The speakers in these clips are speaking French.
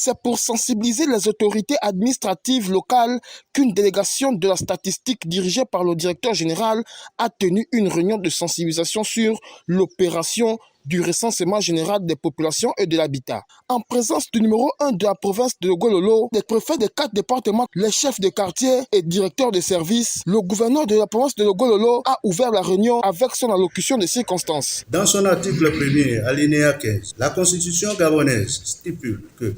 C'est pour sensibiliser les autorités administratives locales qu'une délégation de la statistique dirigée par le directeur général a tenu une réunion de sensibilisation sur l'opération du recensement général des populations et de l'habitat. En présence du numéro 1 de la province de Gololo, des préfets des 4 départements, les chefs de quartier et directeurs de services, le gouverneur de la province de Gololo a ouvert la réunion avec son allocution de circonstances. Dans son article 1er, alinéa 15, la Constitution gabonaise stipule que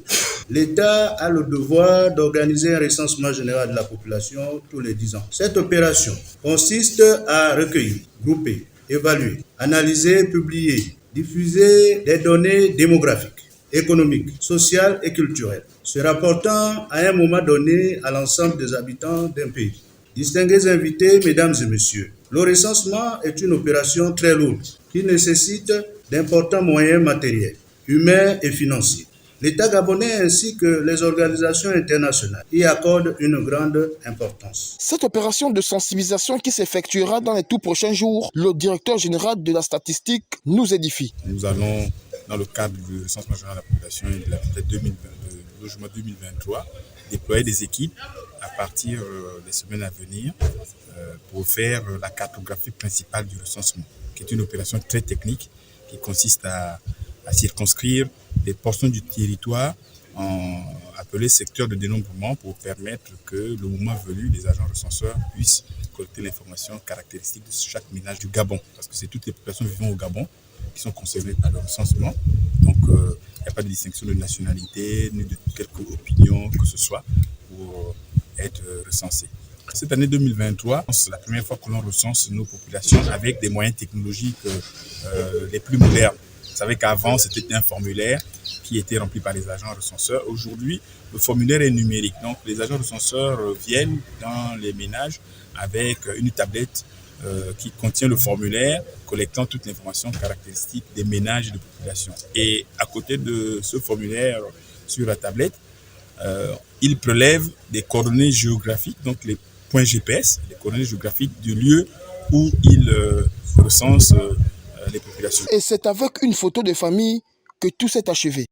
l'État a le devoir d'organiser un recensement général de la population tous les 10 ans. Cette opération consiste à recueillir, grouper, évaluer, analyser, publier, diffuser des données démographiques, économiques, sociales et culturelles, se rapportant à un moment donné à l'ensemble des habitants d'un pays. Distingués invités, mesdames et messieurs, le recensement est une opération très lourde qui nécessite d'importants moyens matériels, humains et financiers. L'État gabonais ainsi que les organisations internationales y accordent une grande importance. Cette opération de sensibilisation qui s'effectuera dans les tout prochains jours, le directeur général de la statistique nous édifie. Nous allons, dans le cadre du recensement général de la population et de la logement 2023, déployer des équipes à partir des semaines à venir pour faire la cartographie principale du recensement, qui est une opération très technique qui consiste à circonscrire des portions du territoire appelées secteurs de dénombrement pour permettre que le moment venu, les agents recenseurs puissent collecter l'information caractéristique de chaque ménage du Gabon. Parce que c'est toutes les populations vivant au Gabon qui sont concernées par le recensement. Donc, il n'y a pas de distinction de nationalité, ni de quelque opinion que ce soit pour être recensé. Cette année 2023, c'est la première fois que l'on recense nos populations avec des moyens technologiques les plus modernes. Vous savez qu'avant, c'était un formulaire qui était rempli par les agents recenseurs. Aujourd'hui, le formulaire est numérique. Donc, les agents recenseurs viennent dans les ménages avec une tablette qui contient le formulaire, collectant toute l'information caractéristique des ménages et de population. Et à côté de ce formulaire sur la tablette, ils prélèvent des coordonnées géographiques, donc les points GPS, les coordonnées géographiques du lieu où ils recensent les populations. Et c'est avec une photo de famille que tout s'est achevé.